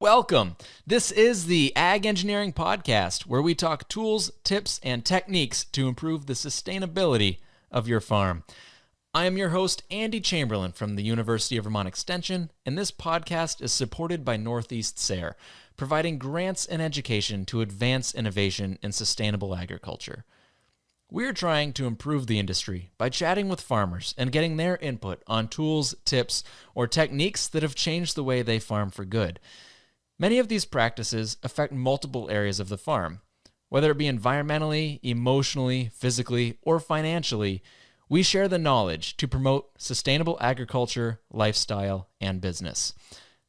Welcome. This is the Ag Engineering Podcast, where we talk tools, tips, and techniques to improve the sustainability of your farm. I am your host, Andy Chamberlain from the University of Vermont Extension, and this podcast is supported by Northeast SARE, providing grants and education to advance innovation in sustainable agriculture. We're trying to improve the industry by chatting with farmers and getting their input on tools, tips, or techniques that have changed the way they farm for good. Many of these practices affect multiple areas of the farm. Whether it be environmentally, emotionally, physically, or financially, we share the knowledge to promote sustainable agriculture, lifestyle, and business.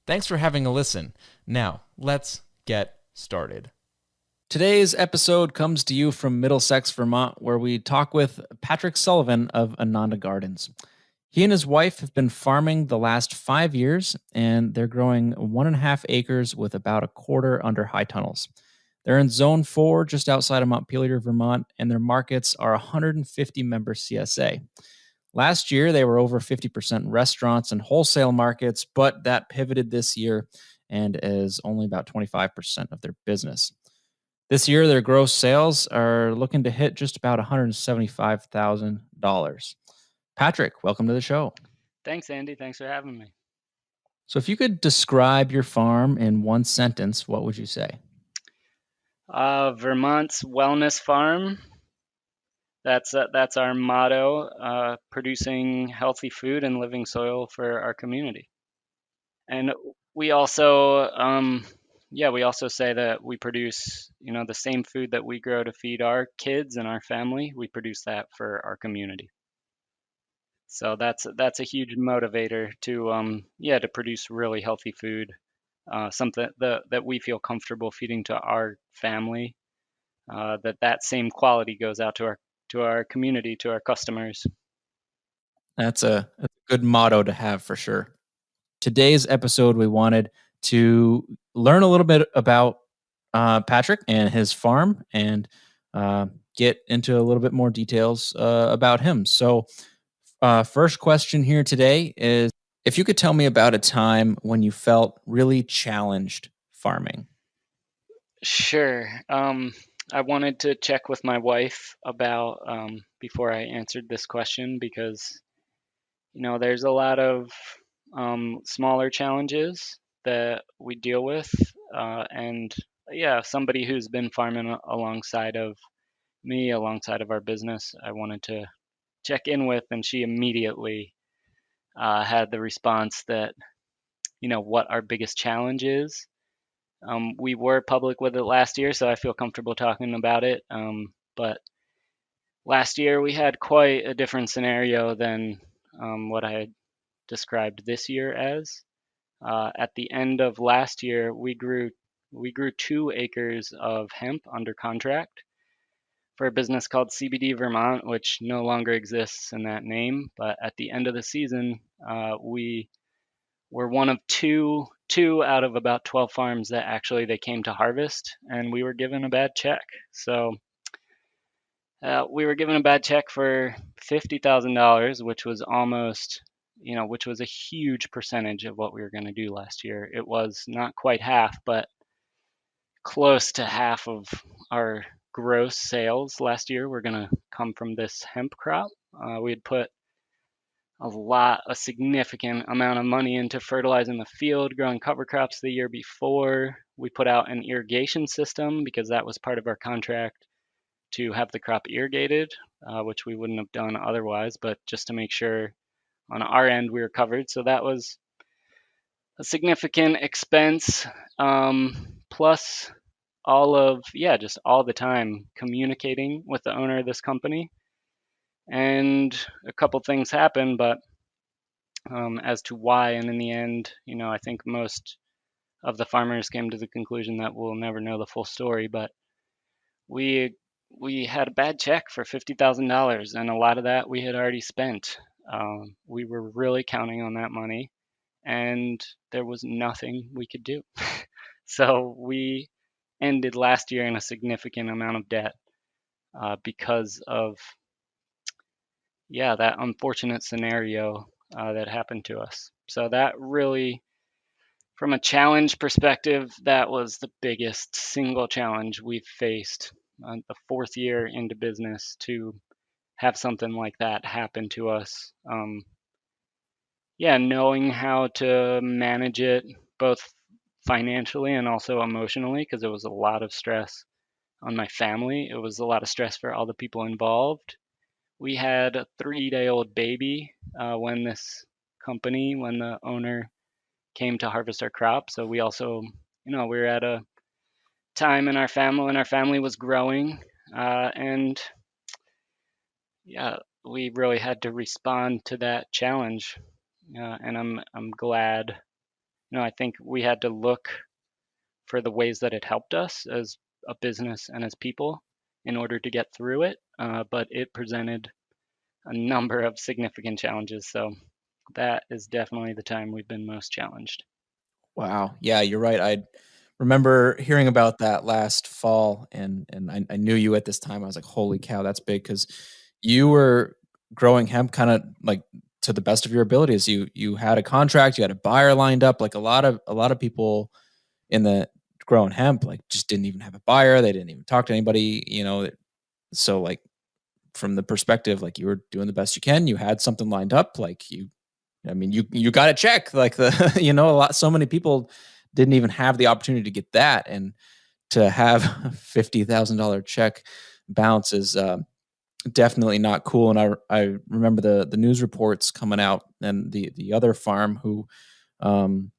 Thanks for having a listen. Now, let's get started. Today's episode comes to you from Middlesex, Vermont, where we talk with Patrick Sullivan of Ananda Gardens. He and his wife have been farming the last 5 years, and they're growing 1.5 acres with about a quarter under high tunnels. They're in Zone 4, just outside of Montpelier, Vermont, and their markets are 150-member CSA. Last year, they were over 50% restaurants and wholesale markets, but that pivoted this year and is only about 25% of their business. This year, their gross sales are looking to hit just about $175,000. Patrick, welcome to the show. Thanks, Andy. Thanks for having me. So if you could describe your farm in one sentence, what would you say? Vermont's Wellness Farm. That's our motto, producing healthy food and living soil for our community. And we also say that we produce, the same food that we grow to feed our kids and our family. We produce that for our community. So that's a huge motivator to produce really healthy food, something that we feel comfortable feeding to our family. That same quality goes out to our community, to our customers. That's a good motto to have for sure. Today's episode, we wanted to learn a little bit about Patrick and his farm and get into a little bit more details about him. So first question here today is, if you could tell me about a time when you felt really challenged farming. Sure. I wanted to check with my wife about before I answered this question because, there's a lot of smaller challenges that we deal with. Somebody who's been farming alongside of me, alongside of our business, I wanted to check in with, and she immediately had the response that, what our biggest challenge is. We were public with it last year, so I feel comfortable talking about it. But last year we had quite a different scenario than what I had described this year as. At the end of last year, we grew 2 acres of hemp under contract for a business called CBD Vermont, which no longer exists in that name. But at the end of the season, we were one of two out of about 12 farms that actually they came to harvest, and we were given a bad check. So we were given a bad check for $50,000, which was almost, which was a huge percentage of what we were going to do last year. It was not quite half, but close to half of our gross sales last year were going to come from this hemp crop. We had put a significant amount of money into fertilizing the field, growing cover crops the year before. We put out an irrigation system because that was part of our contract to have the crop irrigated, which we wouldn't have done otherwise, but just to make sure on our end we were covered. So that was a significant expense, plus just all the time communicating with the owner of this company. And a couple things happened, but as to why, and in the end, I think most of the farmers came to the conclusion that we'll never know the full story, but we had a bad check for $50,000, and a lot of that we had already spent. We were really counting on that money, and there was nothing we could do. So we ended last year in a significant amount of debt because of that unfortunate scenario that happened to us. So that really From a challenge perspective, that was the biggest single challenge we've faced the 4th year into business, to have something like that happen to us. Yeah, knowing how to manage it both financially and also emotionally, because it was a lot of stress on my family. It was a lot of stress for all the people involved. We had a 3-day-old baby when when the owner came to harvest our crop. So we also, we were at a time in our family when our family was growing, and yeah, we really had to respond to that challenge. And I'm glad. I think we had to look for the ways that it helped us as a business and as people in order to get through it. But it presented a number of significant challenges. So that is definitely the time we've been most challenged. Wow. Yeah, you're right. I remember hearing about that last fall, and I knew you at this time. I was like, "Holy cow, that's big!" Because you were growing hemp kind of like to the best of your abilities. You had a contract, you had a buyer lined up. Like a lot of people in the growing hemp like just didn't even have a buyer. They didn't even talk to anybody. So like from the perspective, like you were doing the best you can. You had something lined up. Like I mean, you got a check. Like so many people didn't even have the opportunity to get that, and to have a $50,000 check bounce is definitely not cool. And I remember the news reports coming out, and the other farm who um,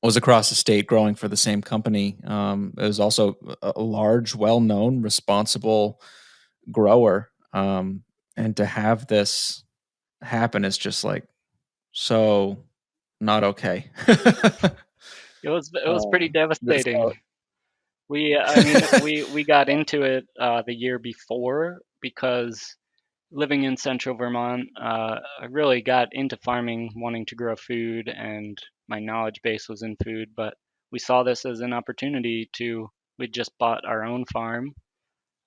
was across the state growing for the same company. It was also a large, well known, responsible grower, and to have this happen is just like so not okay. It was pretty This devastating. I mean, we got into it the year before because living in central Vermont, I really got into farming, wanting to grow food, and my knowledge base was in food. But we saw this as an opportunity to. We just bought our own farm,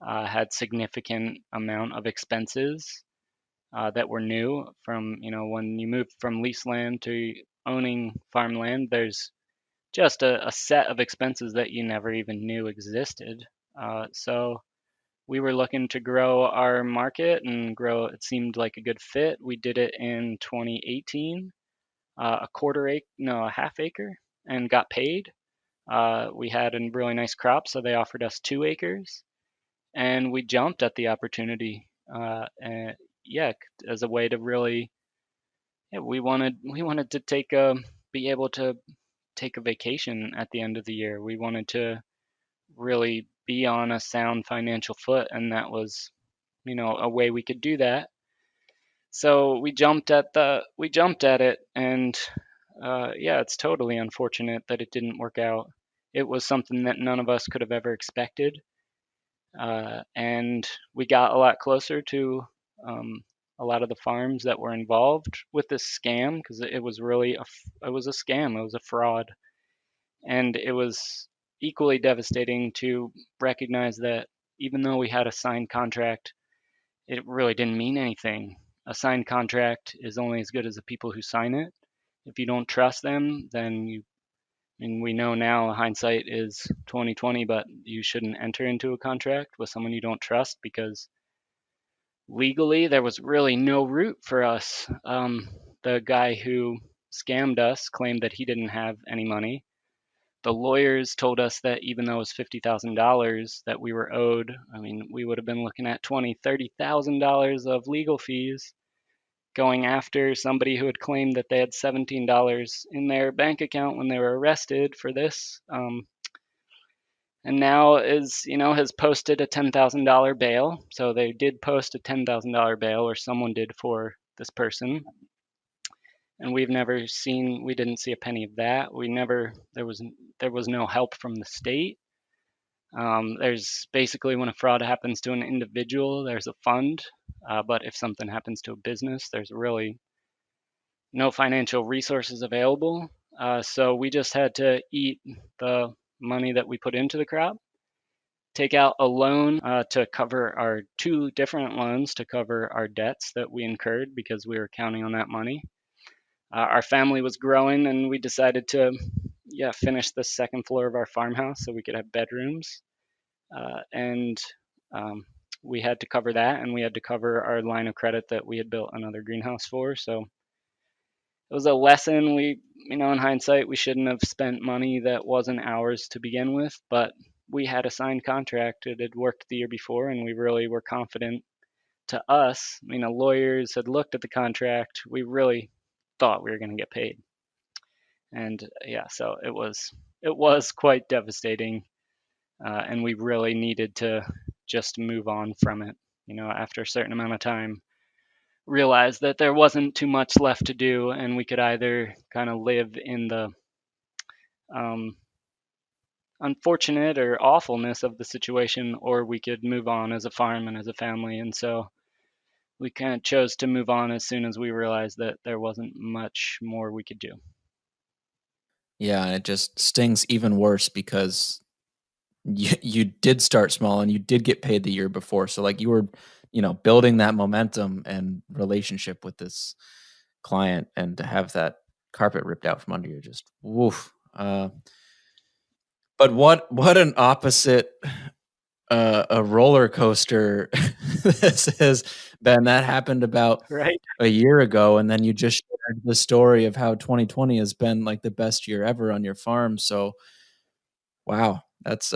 had significant amount of expenses that were new from, when you move from lease land to owning farmland, there's just a set of expenses that you never even knew existed. So we were looking to grow our market and grow. It seemed like a good fit. We did it in 2018, a quarter acre, no, a half acre, and got paid. We had a really nice crop, so they offered us 2 acres, and we jumped at the opportunity. And yeah, as a way to really, yeah, we wanted to be able to take a vacation at the end of the year. We wanted to really be on a sound financial foot, and that was, a way we could do that. So we jumped at it, and yeah, it's totally unfortunate that it didn't work out. It was something that none of us could have ever expected, and we got a lot closer to a lot of the farms that were involved with this scam, because it was really it was a scam, it was a fraud, and it was equally devastating to recognize that even though we had a signed contract, it really didn't mean anything. A signed contract is only as good as the people who sign it. If you don't trust them, then and we know now hindsight is 2020, but you shouldn't enter into a contract with someone you don't trust, because legally there was really no route for us. The guy who scammed us claimed that he didn't have any money. The lawyers told us that even though it was $50,000 that we were owed, I mean, we would have been looking at $20,000, $30,000 of legal fees going after somebody who had claimed that they had $17 in their bank account when they were arrested for this. And now has posted a $10,000 bail. So they did post a $10,000 bail, or someone did, for this person, and we didn't see a penny of that. There was no help from the state. There's basically, when a fraud happens to an individual, there's a fund, but if something happens to a business, there's really no financial resources available. So we just had to eat the money that we put into the crop, take out a loan to cover our 2 different loans to cover our debts that we incurred because we were counting on that money. Our family was growing, and we decided to, finished the second floor of our farmhouse so we could have bedrooms. And we had to cover that, and we had to cover our line of credit that we had built another greenhouse for. So it was a lesson. In hindsight, we shouldn't have spent money that wasn't ours to begin with, but we had a signed contract. It had worked the year before, and we really were confident. To us, lawyers had looked at the contract. We really thought we were going to get paid. And so it was quite devastating, and we really needed to just move on from it. After a certain amount of time, realized that there wasn't too much left to do, and we could either kind of live in the unfortunate or awfulness of the situation, or we could move on as a farm and as a family. And so we kind of chose to move on as soon as we realized that there wasn't much more we could do. Yeah, and it just stings even worse because you did start small and you did get paid the year before. So like you were, building that momentum and relationship with this client, and to have that carpet ripped out from under you, just woof. But what an opposite a roller coaster this has been. That happened about Right. a year ago, and then you just shared the story of how 2020 has been like the best year ever on your farm. So wow, that's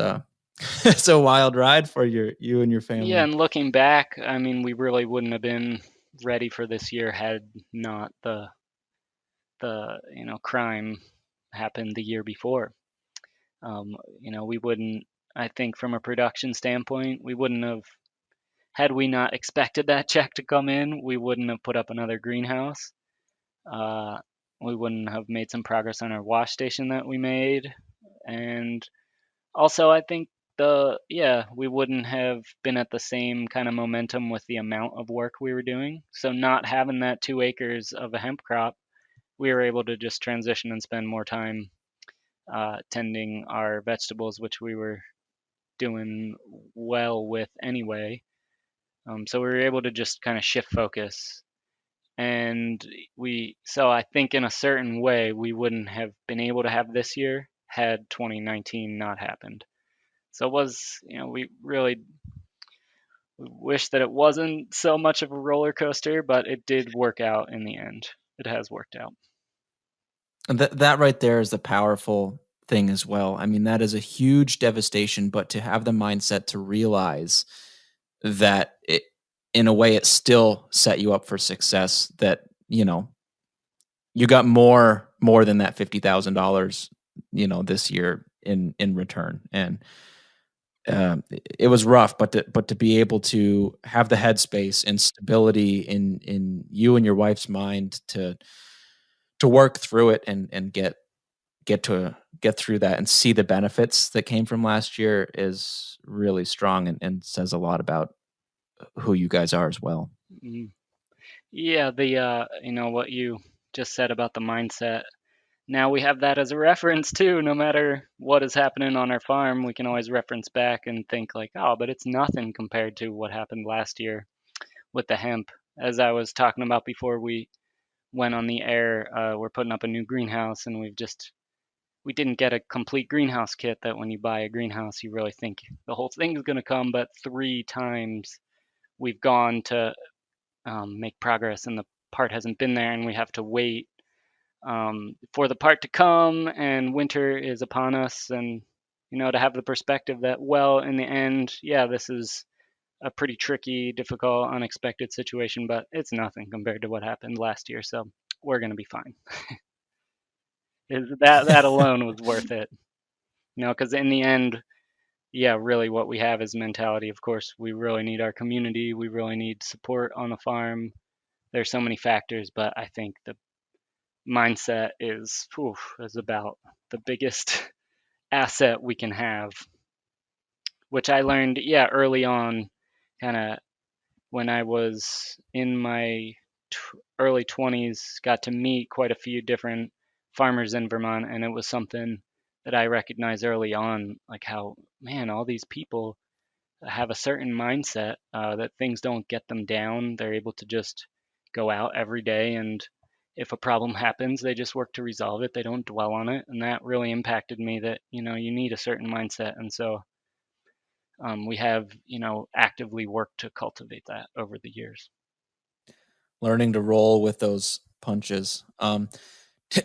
it's a wild ride for you and your family. Yeah, and looking back, we really wouldn't have been ready for this year had not the crime happened the year before. We wouldn't, I think from a production standpoint, we wouldn't have, had we not expected that check to come in, we wouldn't have put up another greenhouse. We wouldn't have made some progress on our wash station that we made. And also, I think we wouldn't have been at the same kind of momentum with the amount of work we were doing. So not having that 2 acres of a hemp crop, we were able to just transition and spend more time tending our vegetables, which we were doing well with anyway. So we were able to just kind of shift focus. And so I think in a certain way, we wouldn't have been able to have this year had 2019 not happened. So it was, we really wish that it wasn't so much of a roller coaster, but it did work out in the end. It has worked out. And that right there is the powerful thing as well. I mean, that is a huge devastation, but to have the mindset to realize that it, in a way, it still set you up for success. That you got more than that $50,000, this year in return, and it was rough, but to be able to have the headspace and stability in you and your wife's mind to work through it and get through that and see the benefits that came from last year is really strong, and says a lot about who you guys are as well. Mm. Yeah, the what you just said about the mindset. Now we have that as a reference too. No matter what is happening on our farm, we can always reference back and think like, oh, but it's nothing compared to what happened last year with the hemp. As I was talking about before we went on the air, we're putting up a new greenhouse, and we didn't get a complete greenhouse kit that when you buy a greenhouse, you really think the whole thing is going to come. But 3 times we've gone to make progress, and the part hasn't been there, and we have to wait for the part to come, and winter is upon us. And to have the perspective that, well, in the end, this is a pretty tricky, difficult, unexpected situation, but it's nothing compared to what happened last year, so we're going to be fine. That alone was worth it, because in the end, really what we have is mentality. Of course, we really need our community, we really need support on the farm. There's so many factors, but I think the mindset is about the biggest asset we can have, which I learned early on, kind of when I was in my early 20s, got to meet quite a few different farmers in Vermont, and it was something that I recognized early on, like how, man, all these people have a certain mindset, that things don't get them down. They're able to just go out every day and if a problem happens, they just work to resolve it. They don't dwell on it. And that really impacted me that, you need a certain mindset. And so we have, actively worked to cultivate that over the years. Learning to roll with those punches.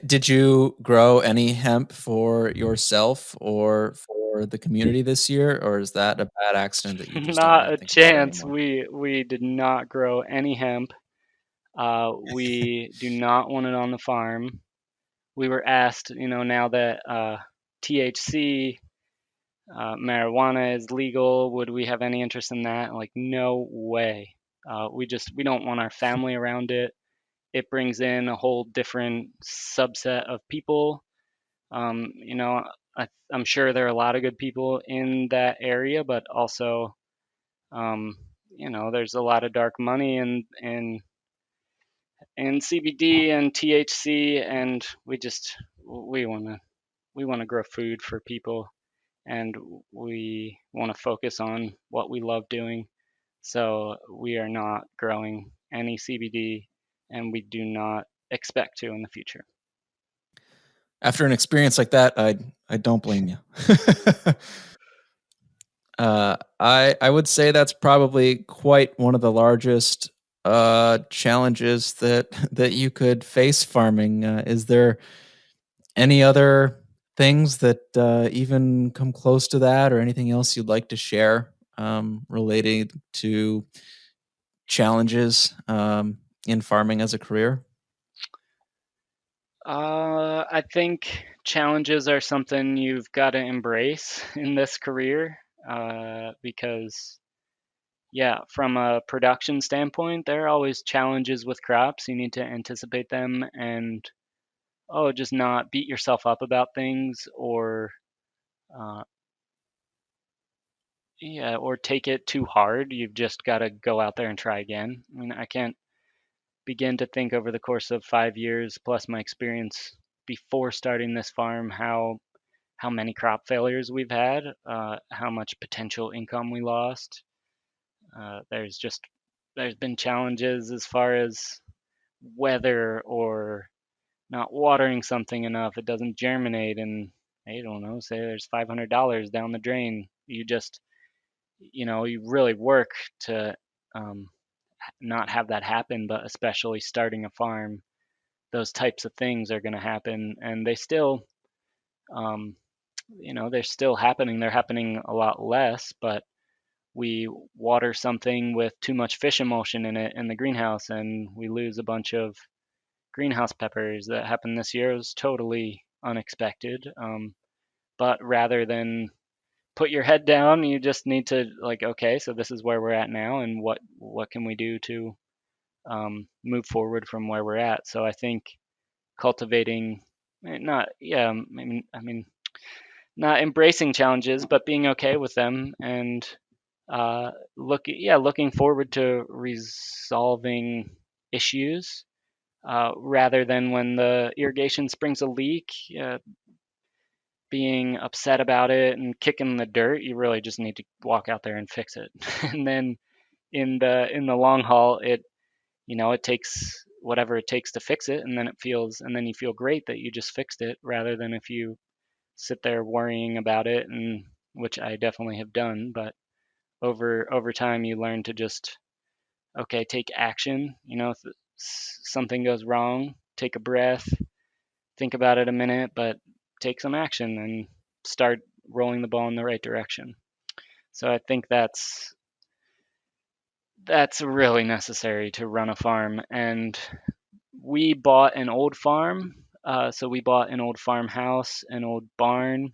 Did you grow any hemp for yourself or for the community this year, or is that a bad accident that you just don't Not wanna a think about chance. anymore? We did not grow any hemp. We do not want it on the farm. We were asked, now that THC, marijuana is legal, would we have any interest in that? Like, no way. We don't want our family around it. It brings in a whole different subset of people. You know, I'm sure there are a lot of good people in that area, but also, um, there's a lot of dark money in CBD and THC, and we want to grow food for people, and we want to focus on what we love doing. So we are not growing any CBD, and we do not expect to in the future. After an experience like that, I don't blame you. I would say that's probably quite one of the largest, challenges that that you could face farming. Is there any other things that, even come close to that or anything else you'd like to share, related to challenges, in farming as a career? I think challenges are something you've got to embrace in this career, because, yeah, from a production standpoint, there are always challenges with crops. You need to anticipate them and, just not beat yourself up about things, or, uh, yeah, or take it too hard. You've just got to go out there and try again. I mean, I can't begin to think over the course of 5 years plus my experience before starting this farm how many crop failures we've had, how much potential income we lost. There's been challenges as far as weather, or not watering something enough. It doesn't germinate, and I don't know, say there's $500 down the drain. You really work to um, not have that happen, but especially starting a farm, those types of things are going to happen, and um, they're still happening. They're happening a lot less, but we water something with too much fish emulsion in it in the greenhouse, and we lose a bunch of greenhouse peppers. That happened this year. It was totally unexpected. But rather than put your head down, you just need to, like, okay, so this is where we're at now, and what can we do to move forward from where we're at. So I think cultivating, not yeah, I mean not embracing challenges, but being okay with them, and looking forward to resolving issues, rather than when the irrigation springs a leak, being upset about it and kicking the dirt. You really just need to walk out there and fix it. And then in the long haul, it takes whatever it takes to fix it, and then you feel great that you just fixed it, rather than if you sit there worrying about it, and which I definitely have done. But over time, you learn to just, okay, take action. If something goes wrong, take a breath, think about it a minute, but take some action and start rolling the ball in the right direction. So I think that's really necessary to run a farm. And we bought an old farm. So we bought an old farmhouse, an old barn,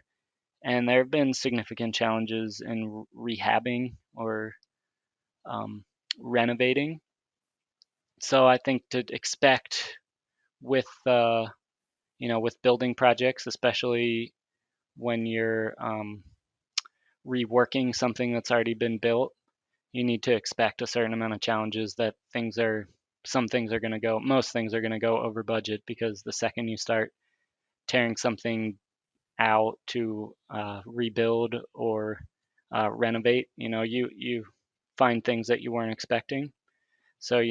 and there have been significant challenges in rehabbing, or um, renovating. So I think to expect with with building projects, especially when you're reworking something that's already been built, you need to expect a certain amount of challenges. That most things are going to go over budget, because the second you start tearing something out to rebuild or renovate, you find things that you weren't expecting. So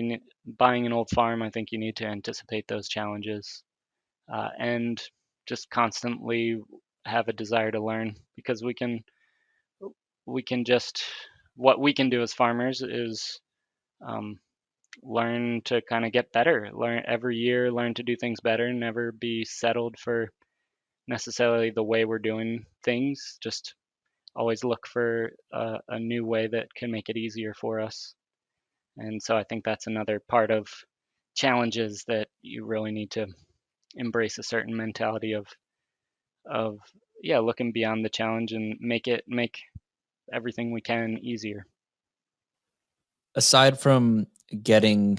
buying an old farm, I think you need to anticipate those challenges, and just constantly have a desire to learn, because we can just what we can do as farmers is um, learn to kind of get better, learn every year, learn to do things better, never be settled for necessarily the way we're doing things. Just always look for a new way that can make it easier for us. And so I think that's another part of challenges, that you really need to embrace a certain mentality of yeah, looking beyond the challenge and make everything we can easier. Aside from getting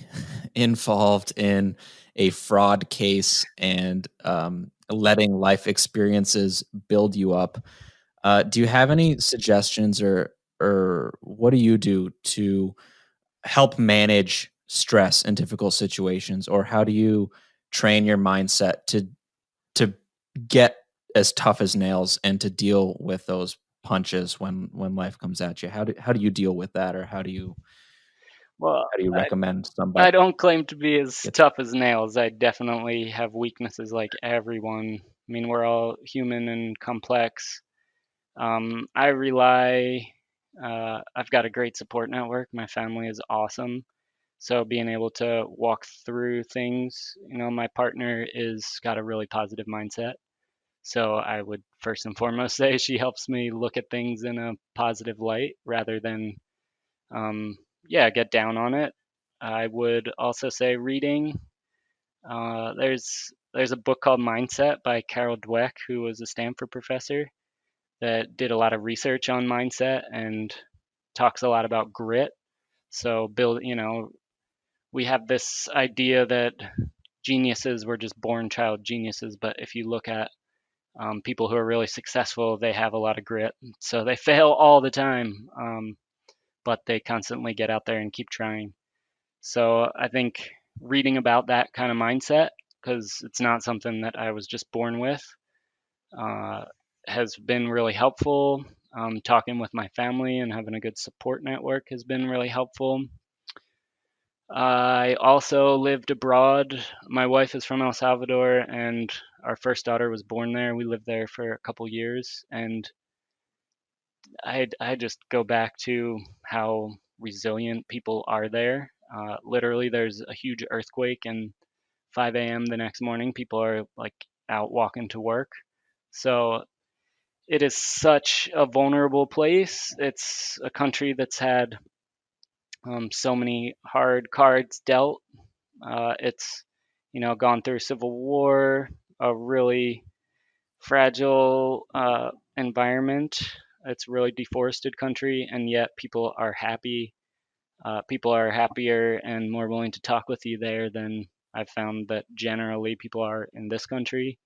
involved in a fraud case and letting life experiences build you up, do you have any suggestions, or what do you do to help manage stress in difficult situations, or how do you train your mindset to get as tough as nails and to deal with those punches when life comes at you? How do you deal with that, or Well, how do you I, recommend somebody I don't claim to be as gets tough as nails. I definitely have weaknesses like everyone. I mean, we're all human and complex. I rely, I've got a great support network. My family is awesome. So being able to walk through things, my partner is got a really positive mindset. So I would first and foremost say she helps me look at things in a positive light rather than, yeah, get down on it. I would also say reading. There's a book called Mindset by Carol Dweck, who was a Stanford professor that did a lot of research on mindset and talks a lot about grit. So we have this idea that geniuses were just born child geniuses, but if you look at people who are really successful, they have a lot of grit. So they fail all the time, but they constantly get out there and keep trying. So I think reading about that kind of mindset, because it's not something that I was just born with, uh, has been really helpful. Talking with my family and having a good support network has been really helpful. I also lived abroad. My wife is from El Salvador, and our first daughter was born there. We lived there for a couple years, and I just go back to how resilient people are there. Literally, there's a huge earthquake, and 5 a.m. the next morning, people are like out walking to work. So it is such a vulnerable place. It's a country that's had so many hard cards dealt. It's gone through civil war, a really fragile environment. It's a really deforested country, and yet people are happy. People are happier and more willing to talk with you there than I've found that generally people are in this country.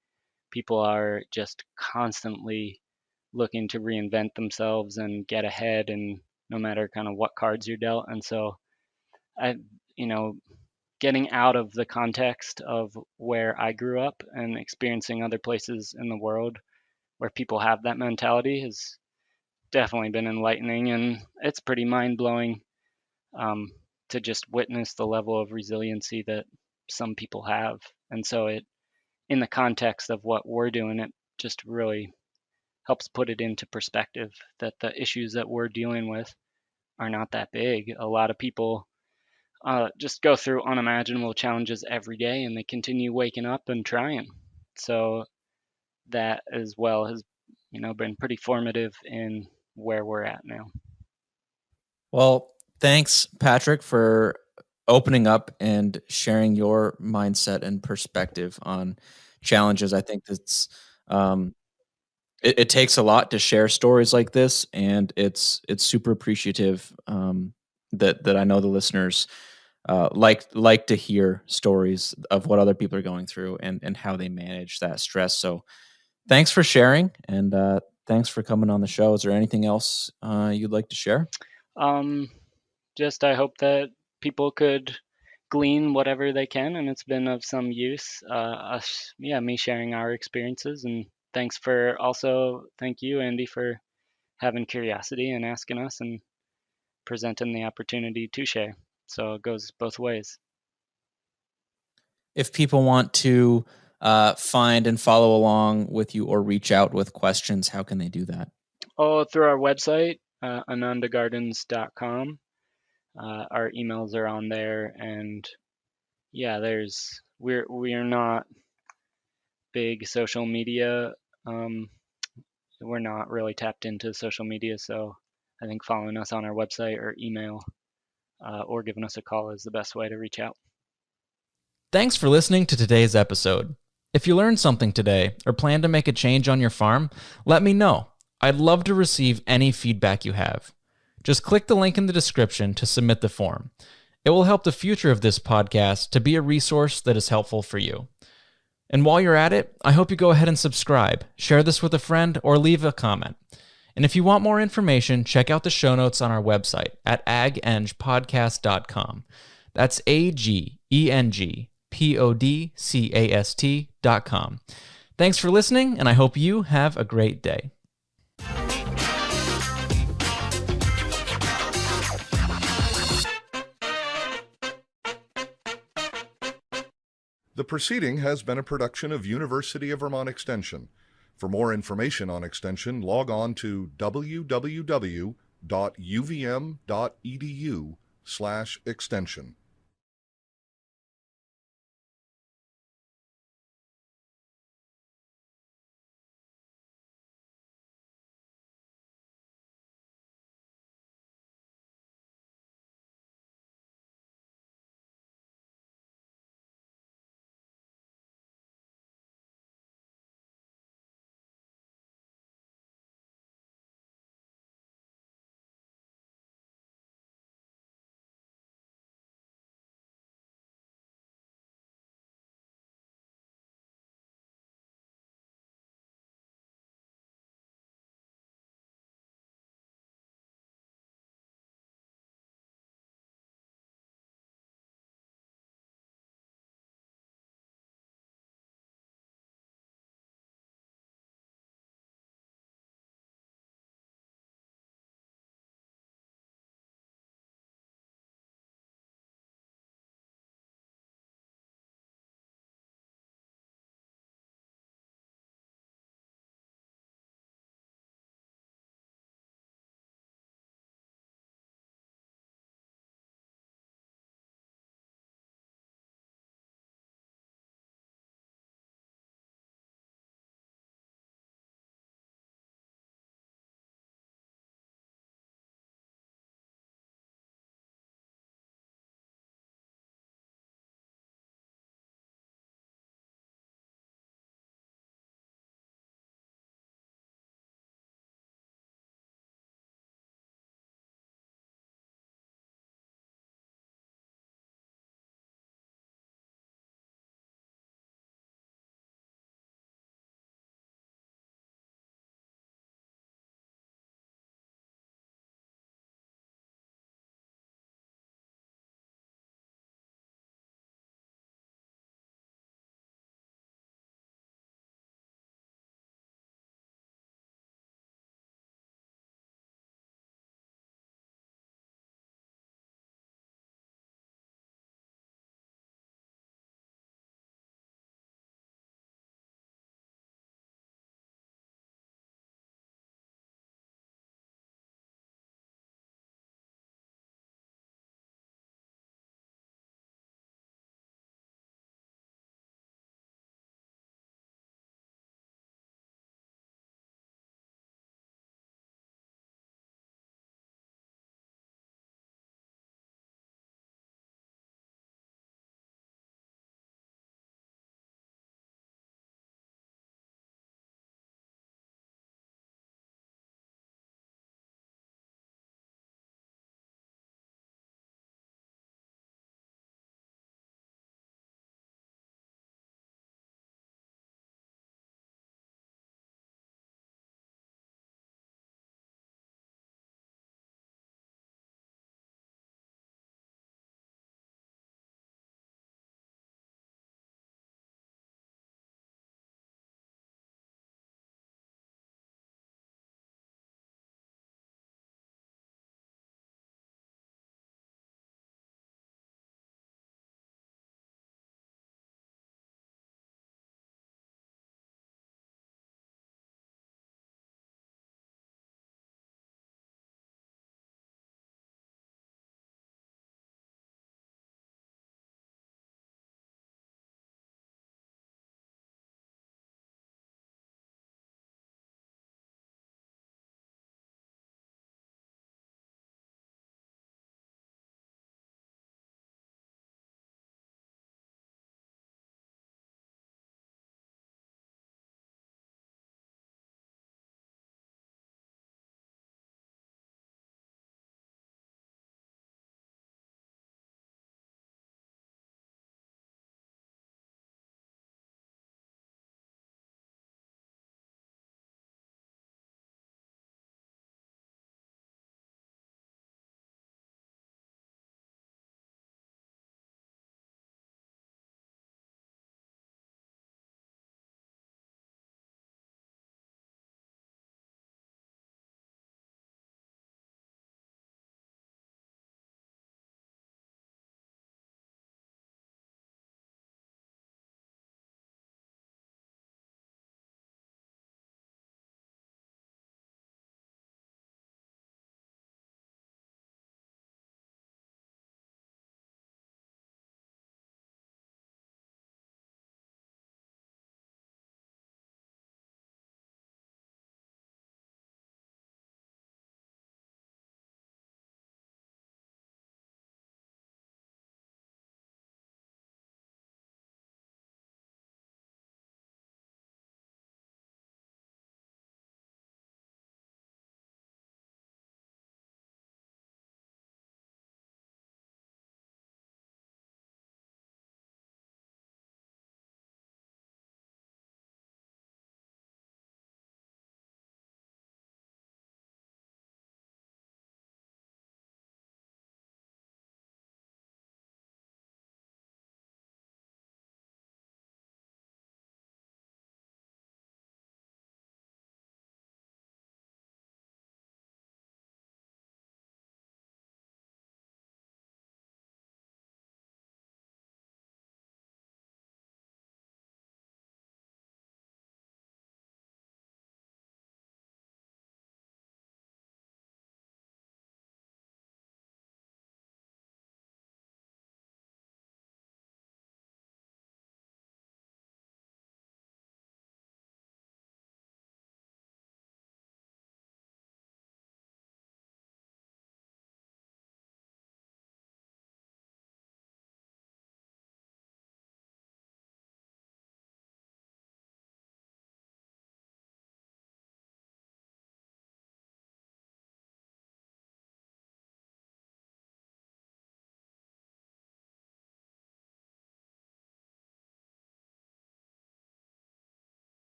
People are just constantly looking to reinvent themselves and get ahead, and no matter kind of what cards you're dealt. And so I, you know, getting out of the context of where I grew up and experiencing other places in the world where people have that mentality has definitely been enlightening, and it's pretty mind blowing, um, to just witness the level of resiliency that some people have. And so in the context of what we're doing, it just really helps put it into perspective that the issues that we're dealing with are not that big. A lot of people just go through unimaginable challenges every day, and they continue waking up and trying. So that as well has been pretty formative in where we're at now. Well, thanks, Patrick, for opening up and sharing your mindset and perspective on challenges. I think um, it takes a lot to share stories like this, and it's super appreciative that I know the listeners like to hear stories of what other people are going through and how they manage that stress. So, thanks for sharing, and thanks for coming on the show. Is there anything else you'd like to share? Um, just I hope that people could glean whatever they can, and it's been of some use. Me sharing our experiences, and thank you, Andy, for having curiosity and asking us and presenting the opportunity to share. So it goes both ways. If people want to find and follow along with you or reach out with questions, how can they do that? Oh, through our website, anandagardens.com. Our emails are on there, and yeah, we're not big social media. We're not really tapped into social media, so I think following us on our website or email or giving us a call is the best way to reach out. Thanks for listening to today's episode. If you learned something today or plan to make a change on your farm, let me know. I'd love to receive any feedback you have. Just click the link in the description to submit the form. It will help the future of this podcast to be a resource that is helpful for you. And while you're at it, I hope you go ahead and subscribe, share this with a friend, or leave a comment. And if you want more information, check out the show notes on our website at agengpodcast.com. That's agengpodcast.com. Thanks for listening, and I hope you have a great day. The proceeding has been a production of University of Vermont Extension. For more information on Extension, log on to www.uvm.edu/extension.